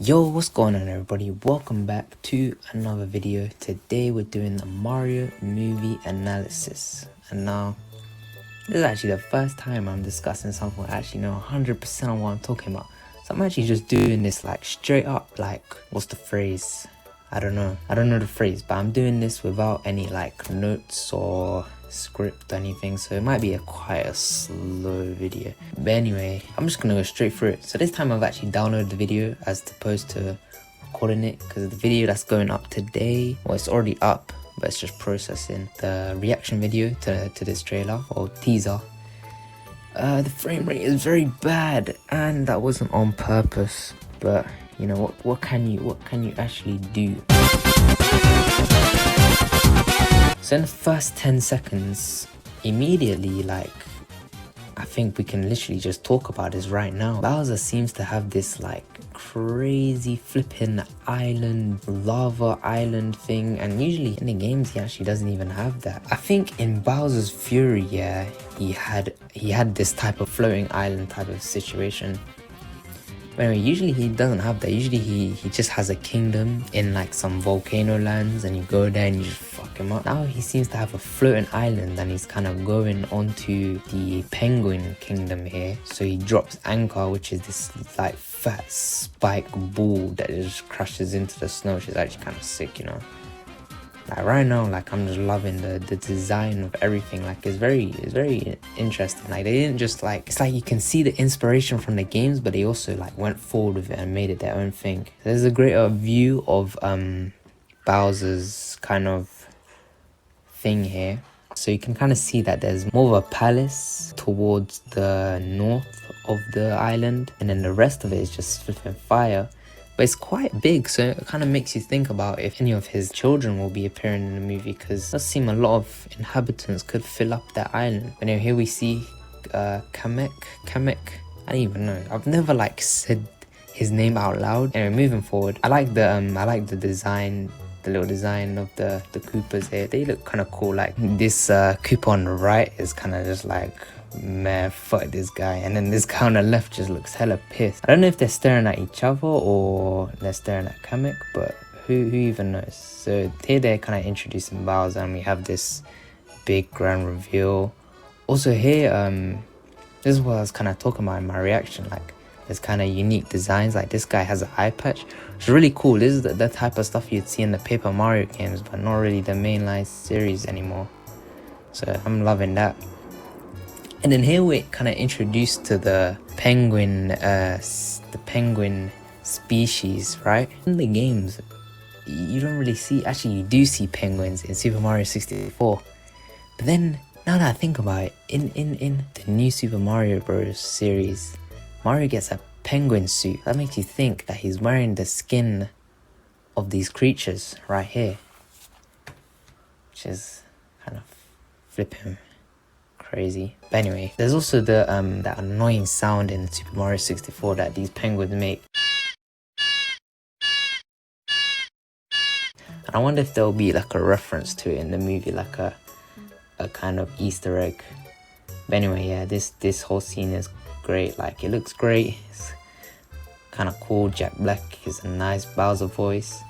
Yo, what's going on everybody? Welcome back to another video. Today we're doing the Mario movie analysis. And now, this is actually the first time I'm discussing something I actually know 100% on what I'm talking about. So I'm actually just doing this like straight up, like, what's the phrase? I don't know the phrase, but I'm doing this without any like notes or script or anything, so it might be quite a slow video. But anyway, I'm just gonna go straight through it. So this time I've actually downloaded the video as opposed to recording it, because the video that's going up today, well, it's already up, but it's just processing the reaction video to this trailer or teaser. The frame rate is very bad, and that wasn't on purpose, but you know what can you actually do? So in the first 10 seconds, immediately, like, I think we can literally just talk about this right now. Bowser seems to have this like crazy flipping island, lava island thing, and usually in the games he actually doesn't even have that. I think in Bowser's Fury, yeah, he had this type of floating island type of situation. But anyway, usually he doesn't have that. Usually he just has a kingdom in like some volcano lands, and you go there and you just fuck him up. Now he seems to have a floating island, and he's kind of going onto the penguin kingdom here. So he drops Anchor, which is this like fat spike ball that just crashes into the snow, which is actually kind of sick, you know. Like right now, like I'm just loving the design of everything. Like it's very interesting. Like they didn't just like, it's like you can see the inspiration from the games, but they also like went forward with it and made it their own thing. There's a greater view of Bowser's kind of thing here. So you can kind of see that there's more of a palace towards the north of the island, and then the rest of it is just flipping fire. But it's quite big, so it kind of makes you think about if any of his children will be appearing in the movie, because it does seem a lot of inhabitants could fill up that island. But anyway, here we see Kamek. I don't even know. I've never like said his name out loud. Anyway, moving forward, I like the design, the little design of the Koopas here. They look kind of cool. Like this Koopa on the right is kind of just like, man, fuck this guy, and then this guy on the left just looks hella pissed. I don't know if they're staring at each other or they're staring at Kamek, but who even knows. So here they're kind of introducing Bowser, and we have this big grand reveal. Also here, this is what I was kind of talking about in my reaction. Like there's kind of unique designs. Like this guy has an eye patch, which is really cool. This is the type of stuff you'd see in the Paper Mario games, but not really the mainline series anymore. So I'm loving that. And then here we're kind of introduced to the penguin species, right? In the games, you don't really see, actually you do see penguins in Super Mario 64. But then, now that I think about it, in the new Super Mario Bros. Series, Mario gets a penguin suit. That makes you think that he's wearing the skin of these creatures right here. Which is kind of flipping crazy. But anyway, there's also the that annoying sound in Super Mario 64 that these penguins make. And I wonder if there'll be like a reference to it in the movie, like a kind of Easter egg. But anyway, yeah, this whole scene is great. Like it looks great. It's kind of cool. Jack Black is a nice Bowser voice.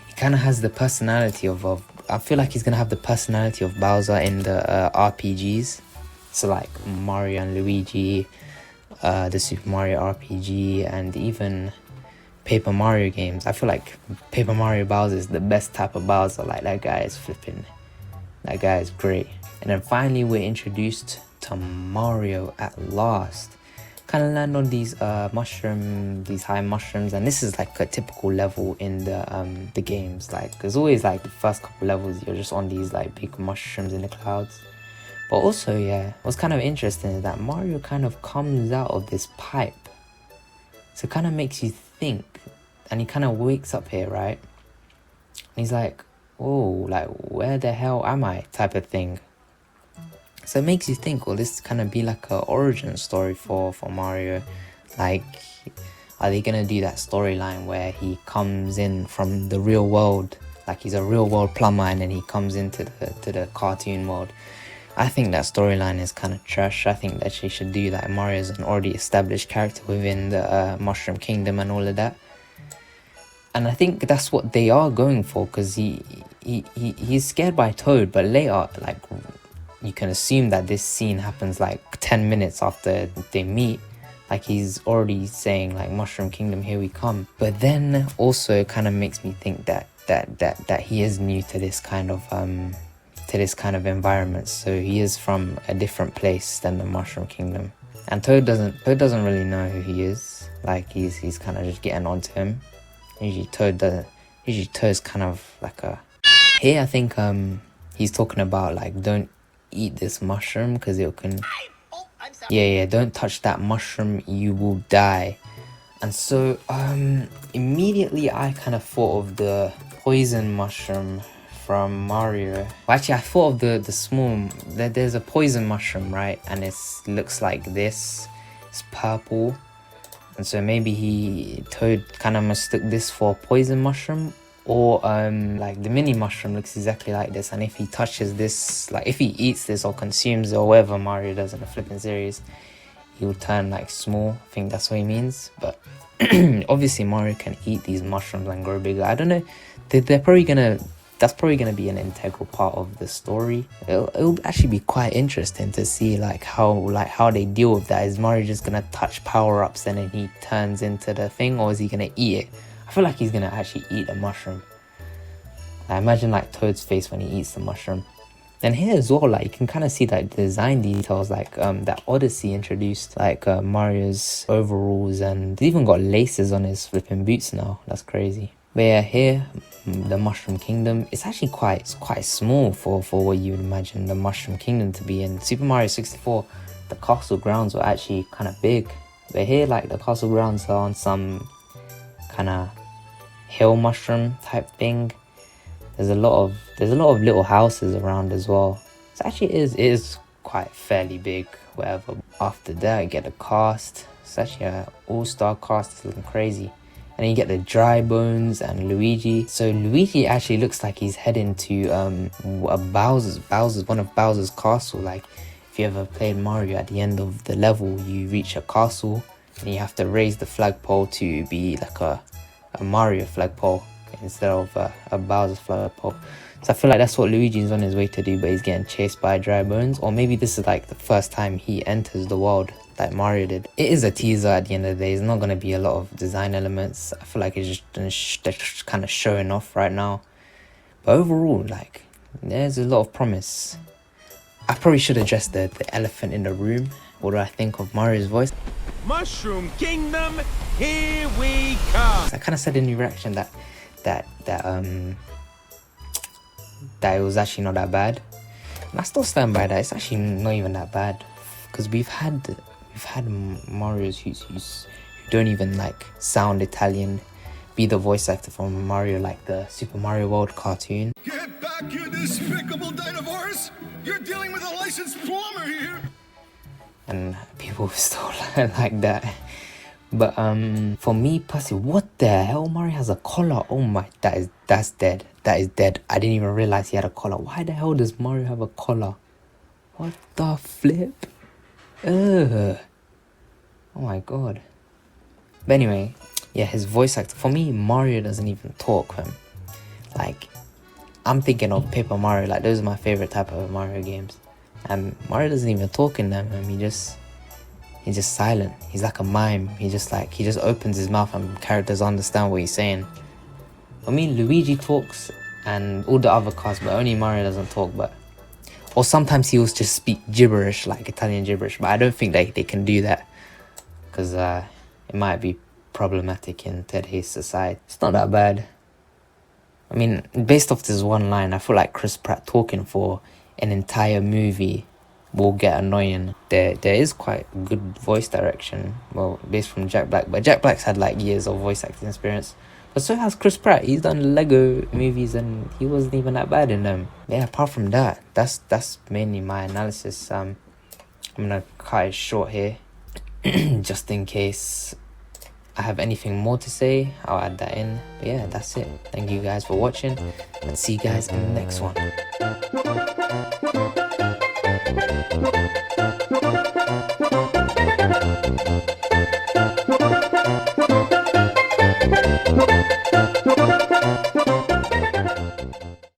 He kind of has the personality of I feel like he's gonna have the personality of Bowser in the RPGs. So like Mario and Luigi, the Super Mario RPG, and even Paper Mario games. I feel like Paper Mario Bowser is the best type of Bowser. Like that guy is flipping. That guy is great. And then finally we're introduced to Mario at last. Kind of land on these these high mushrooms, and this is like a typical level in the games. Like there's always like the first couple levels you're just on these like big mushrooms in the clouds. But also, yeah, what's kind of interesting is that Mario kind of comes out of this pipe. So it kind of makes you think, and he kind of wakes up here, right? And he's like, oh, like, where the hell am I? Type of thing. So it makes you think, well, this kind of be like a origin story for Mario. Like, are they going to do that storyline where he comes in from the real world? Like he's a real world plumber, and then he comes into the cartoon world. I think that storyline is kind of trash. I think that she should do that. Mario is an already established character within the Mushroom Kingdom and all of that. And I think that's what they are going for, because he's scared by Toad, but later, like, you can assume that this scene happens like 10 minutes after they meet. Like, he's already saying like, Mushroom Kingdom, here we come. But then also it kind of makes me think that he is new to this kind of environment. So he is from a different place than the Mushroom Kingdom. And Toad doesn't really know who he is. Like, he's kind of just getting onto him. Usually Toad's kind of like a... Here I think he's talking about like, don't eat this mushroom because it can... Yeah, don't touch that mushroom, you will die. And so immediately I kind of thought of the poison mushroom from Mario. Well, actually I thought of the small... There's a poison mushroom, right? And it looks like this. It's purple. And so maybe Toad kind of mistook this for a poison mushroom. Or like the mini mushroom looks exactly like this, and if he touches this, like if he eats this or consumes it or whatever Mario does in the flipping series, he will turn like small. I think that's what he means. But obviously Mario can eat these mushrooms and grow bigger. I don't know, they're probably gonna... That's probably going to be an integral part of the story. It'll actually be quite interesting to see like how they deal with that. Is Mario just going to touch power-ups and then he turns into the thing, or is he going to eat it? I feel like he's going to actually eat a mushroom. I imagine like Toad's face when he eats the mushroom. And here as well, like you can kind of see like design details, like that Odyssey introduced like Mario's overalls, and he's even got laces on his flipping boots now. That's crazy. But yeah, here, the Mushroom Kingdom, it's actually quite small for what you would imagine the Mushroom Kingdom to be. In Super Mario 64, the castle grounds were actually kind of big. But here, like the castle grounds are on some kind of hill mushroom type thing. There's a lot of little houses around as well. So actually it is quite fairly big, whatever. After that, you get the cast. It's actually an all-star cast. It's looking crazy. And then you get the Dry Bones and Luigi. So Luigi actually looks like he's heading to one of Bowser's castle. Like if you ever played Mario, at the end of the level you reach a castle and you have to raise the flagpole to be like a Mario flagpole instead of a Bowser's flagpole. So I feel like that's what Luigi's on his way to do, but he's getting chased by Dry Bones. Or maybe this is like the first time he enters the world like Mario did. It is a teaser at the end of the day. It's not going to be a lot of design elements. I feel like it's just they're just kind of showing off right now. But overall, like, there's a lot of promise. I probably should address the elephant in the room. What do I think of Mario's voice? Mushroom Kingdom, here we come. I kind of said in the reaction that it was actually not that bad. And I still stand by that. It's actually not even that bad, because we've had Marios who don't even like sound Italian be the voice actor from Mario, like the Super Mario World cartoon. Get back, you despicable dinosaurs! You're dealing with a licensed plumber here! And people still like that. But for me personally, what the hell? Mario has a collar. Oh my, that's dead. That is dead. I didn't even realize he had a collar. Why the hell does Mario have a collar? What the flip? Ugh. Oh my god. But anyway, yeah, his voice actor. For me, Mario doesn't even talk, man. Like, I'm thinking of Paper Mario. Like, those are my favorite type of Mario games. And Mario doesn't even talk in them. He's just silent. He's like a mime. He just opens his mouth and characters understand what he's saying. I mean, Luigi talks and all the other cast, but only Mario doesn't talk. Or sometimes he will just speak gibberish, like Italian gibberish. But I don't think they can do that, because it might be problematic in today's society. It's not that bad. I mean, based off this one line, I feel like Chris Pratt talking for an entire movie will get annoying. There is quite good voice direction, well, based from Jack Black, but Jack Black's had like years of voice acting experience. But so has Chris Pratt. He's done Lego movies and he wasn't even that bad in them. Yeah, apart from that, that's mainly my analysis. I'm gonna cut it short here, just in case I have anything more to say. I'll add that in. But yeah, that's it. Thank you guys for watching, and see you guys in the next one.